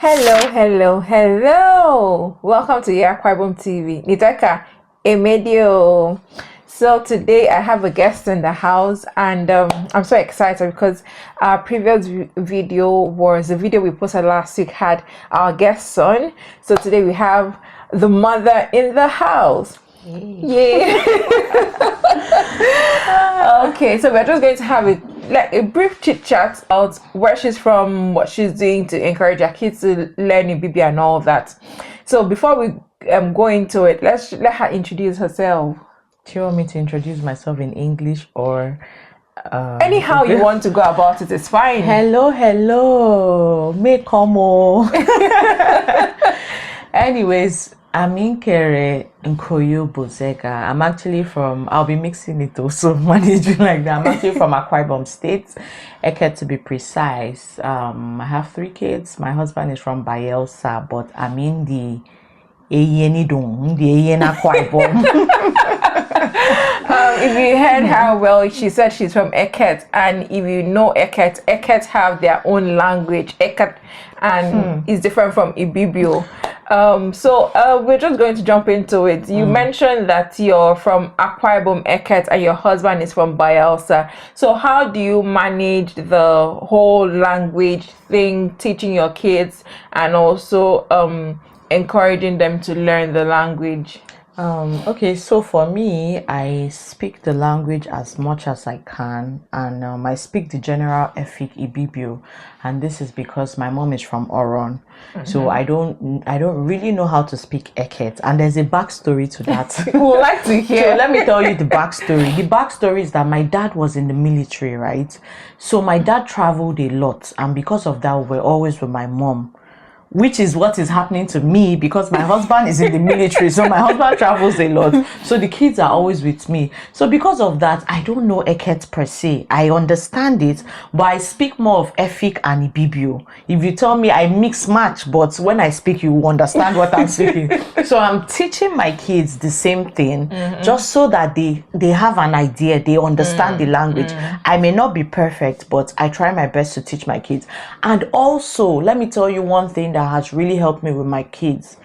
Hello. Welcome to Ibom TV. Nitaka, a medio. So today I have a guest in the house, and I'm so excited because our previous video was the video we posted last week had our guest son. So today we have the mother in the house. Yeah. Okay, so we're just going to have a brief chit chat about where she's from, what she's doing to encourage her kids to learn Ibibio and all of that. So before we go into it, let her introduce herself. Do you want me to introduce myself in English or anyhow you want to go about it? It's fine. Hello, me como. Anyways, I'm Inkere Nkoyo Bozega. I'm actually from, I'll be mixing it also, managing like that. I'm actually from Akwa Ibom State, Eke to be precise. I have 3 kids. My husband is from Bayelsa, but I'm in the Eyenidong, the Eyen Akwa Ibom. If you heard her well, she said she's from Eket, and if you know Eket have their own language, Eket, and is different from Ibibio. So we're just going to jump into it. You mentioned that you're from Akwa Ibom Eket and your husband is from Bayelsa. So how do you manage the whole language thing, teaching your kids and also encouraging them to learn the language? Okay, so for me, I speak the language as much as I can, and I speak the general Efik Ibibio, and this is because my mom is from Oron, so I don't really know how to speak Eket, and there's a backstory to that. We would like to hear. So let me tell you the backstory. The backstory is that my dad was in the military, right? So my dad traveled a lot, and because of that, we're always with my mom, which is what is happening to me because my husband is in the military, so my husband travels a lot, so the kids are always with me. So because of that, I don't know Eket per se. I understand it, but I speak more of Efik and Ibibio. If you tell me I mix match, but when I speak you understand what I'm speaking. So I'm teaching my kids the same thing, just so that they have an idea, they understand the language. I may not be perfect, but I try my best to teach my kids. And also, let me tell you one thing that has really helped me with my kids.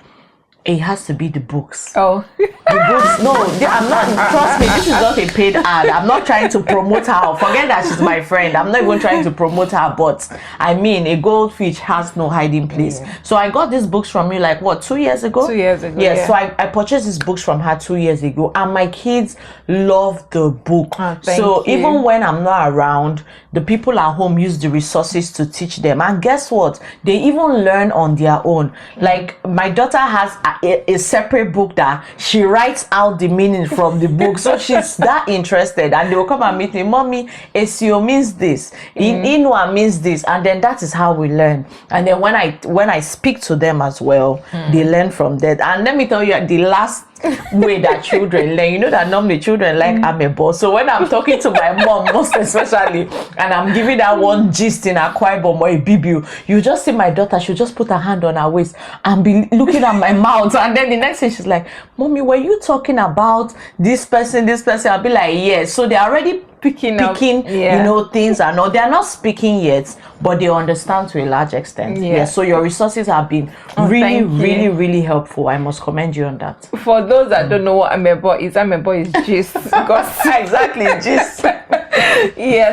It has to be the books. Oh, the books. No, I'm not. Trust me, this is not a paid ad. I'm not trying to promote her. Forget that she's my friend. I'm not even trying to promote her. But I mean, a goldfish has no hiding place. So I got these books from you like what, 2 years ago? 2 years ago. Yes. Yeah. So I purchased these books from her 2 years ago, and my kids love the book. So even when I'm not around, the people at home use the resources to teach them. And guess what? They even learn on their own. Like my daughter has a separate book that she writes out the meaning from the book, so she's that interested, and they will come and meet me. Mommy, Esio means this, Inua means this, and then that is how we learn. And then when I speak to them as well, they learn from that. And let me tell you, the last way that children learn, you know that normally children like amebo. So when I'm talking to my mom, most especially, and I'm giving that one gist in Akwa Ibom or Ibibio, you just see my daughter, she'll just put her hand on her waist and be looking at my mouth, and then the next thing she's like, Mommy, were you talking about this person? I'll be like, yes. So they're already picking you know, things are not, they're not speaking yet, but they understand to a large extent. So your resources have been really helpful. I must commend you on that. For those that don't know what amebo is gist. Exactly, gist.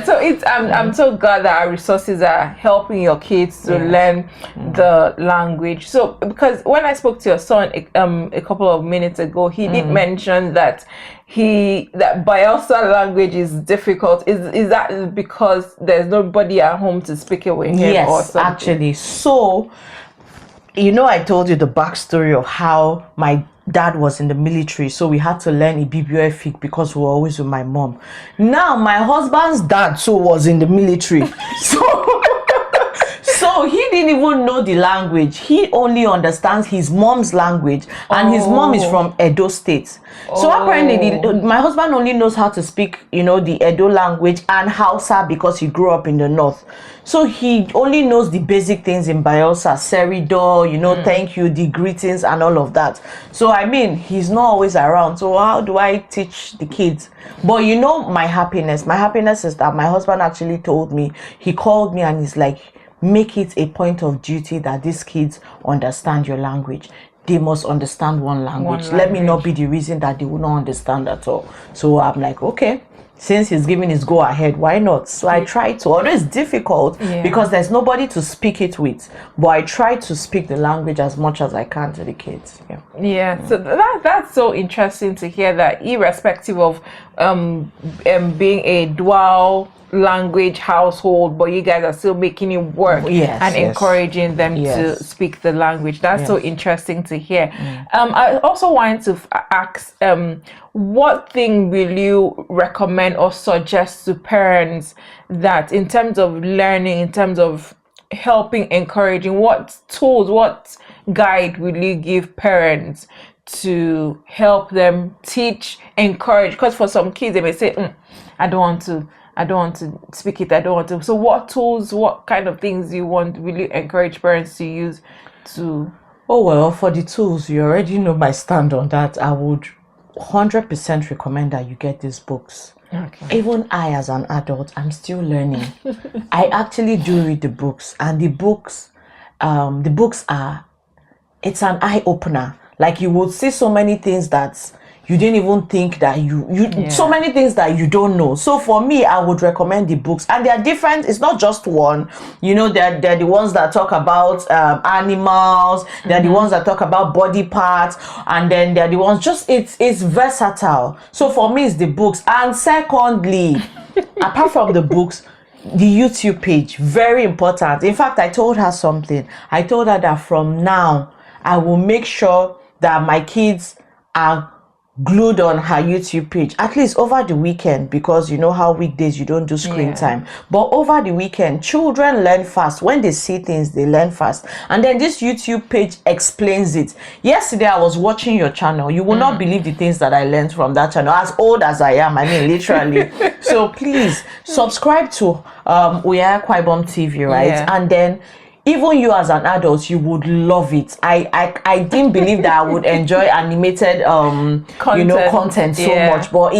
So it's I'm so glad that our resources are helping your kids to learn the language. So because when I spoke to your son a couple of minutes ago, he did mention that that Bayelsa language is difficult. Is that because there's nobody at home to speak it with him? Yes, or something? Actually. So you know, I told you the backstory of how my dad was in the military, so we had to learn Ibibio because we were always with my mom. Now my husband's dad was in the military, so he didn't even know the language. He only understands his mom's language, and his mom is from Edo State. So apparently my husband only knows how to speak, you know, the Edo language and Hausa because he grew up in the north. So he only knows the basic things in Bayelsa, Serido, you know, thank you, the greetings and all of that. So I mean, he's not always around. So how do I teach the kids? But you know, my happiness is that my husband actually told me, he called me and he's like, make it a point of duty that these kids understand your language. They must understand one language. Let me not be the reason that they will not understand at all. So I'm like, okay, since he's giving his go ahead, why not? So I try to, although it's difficult because there's nobody to speak it with, but I try to speak the language as much as I can to the kids. So that's so interesting to hear, that irrespective of being a dual language household, but you guys are still making it work and encouraging them to speak the language. That's so interesting to hear. I also wanted to ask, what thing will you recommend or suggest to parents that in terms of learning, in terms of helping, encouraging, what tools, what guide will you give parents to help them teach, encourage? Because for some kids, they may say, I don't want to speak it, I don't want to. So what tools, what kind of things you want really encourage parents to use to? Oh, well, for the tools, you already know my stand on that. I would 100% recommend that you get these books. Okay. Even I, as an adult, I'm still learning. I actually do read the books, and the books are, it's an eye-opener. Like, you would see so many things that you didn't even think that so many things that you don't know. So for me, I would recommend the books, and they're different. It's not just one, they're the ones that talk about animals, they're the ones that talk about body parts, and then they're the ones, just it's versatile. So for me, it's the books. And secondly, apart from the books, the YouTube page, very important. In fact, I told her something. I told her that from now, I will make sure that my kids are glued on her YouTube page, at least over the weekend, because you know how weekdays you don't do screen time, but over the weekend children learn fast. When they see things, they learn fast, and then this YouTube page explains it. Yesterday I was watching your channel. You will not believe the things that I learned from that channel, as old as I am, I mean, literally. So please subscribe to Uyai Ibom TV, right? And then even you as an adult, you would love it. I didn't believe that I would enjoy animated content so much, but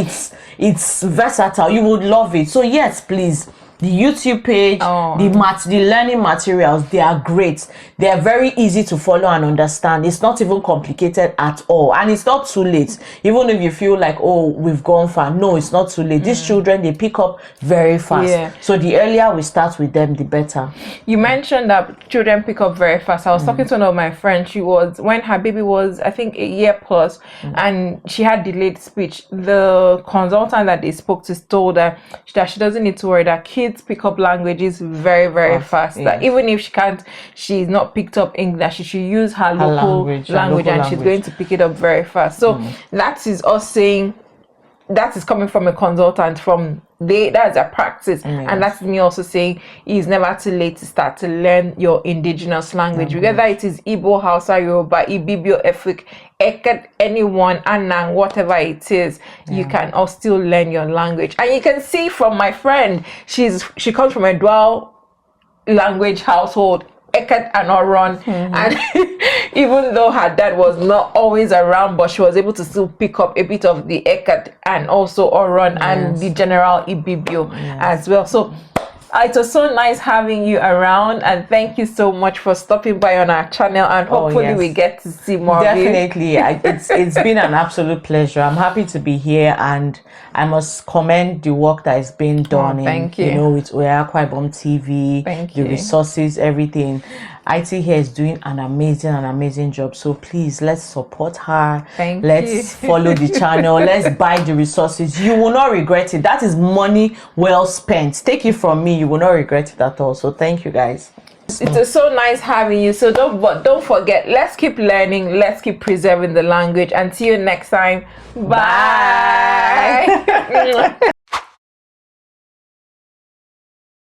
it's versatile. You would love it. So yes, please, the YouTube page, the learning materials, they are great. They are very easy to follow and understand. It's not even complicated at all, and it's not too late. Even if you feel like, oh, we've gone far, no, it's not too late. These children, they pick up very fast. So the earlier we start with them, the better. You mentioned that children pick up very fast. I was talking to one of my friends. When her baby was, I think, a year plus, and she had delayed speech. The consultant that they spoke to told her that she doesn't need to worry, that kids pick up languages very, very fast. That even if she's not picked up English, she should use her local language, and she's going to pick it up very fast. So that is us saying, that is coming from a consultant, that's a practice. And that's me also saying, it's never too late to start to learn your indigenous language, whether it is Igbo, Hausa, Yoruba, Ibibio-speaking, Eket, anyone, Anang, whatever it is, you can all still learn your language. And you can see from my friend, she comes from a dual language household, Eket and Oron, and even though her dad was not always around, but she was able to still pick up a bit of the Eket and also Oron and the general Ibibio as well. So it was so nice having you around, and thank you so much for stopping by on our channel, and hopefully we get to see more Definitely. of you. It's been an absolute pleasure. I'm happy to be here, and I must commend the work that is being done with Uyai Ibom TV, the resources, everything. IT here is doing an amazing job. So please, let's support her. Let's follow the channel. Let's buy the resources. You will not regret it. That is money well spent. Take it from me. You will not regret it at all. So thank you, guys. It's so nice having you. So don't forget, let's keep learning, let's keep preserving the language. Until next time, bye.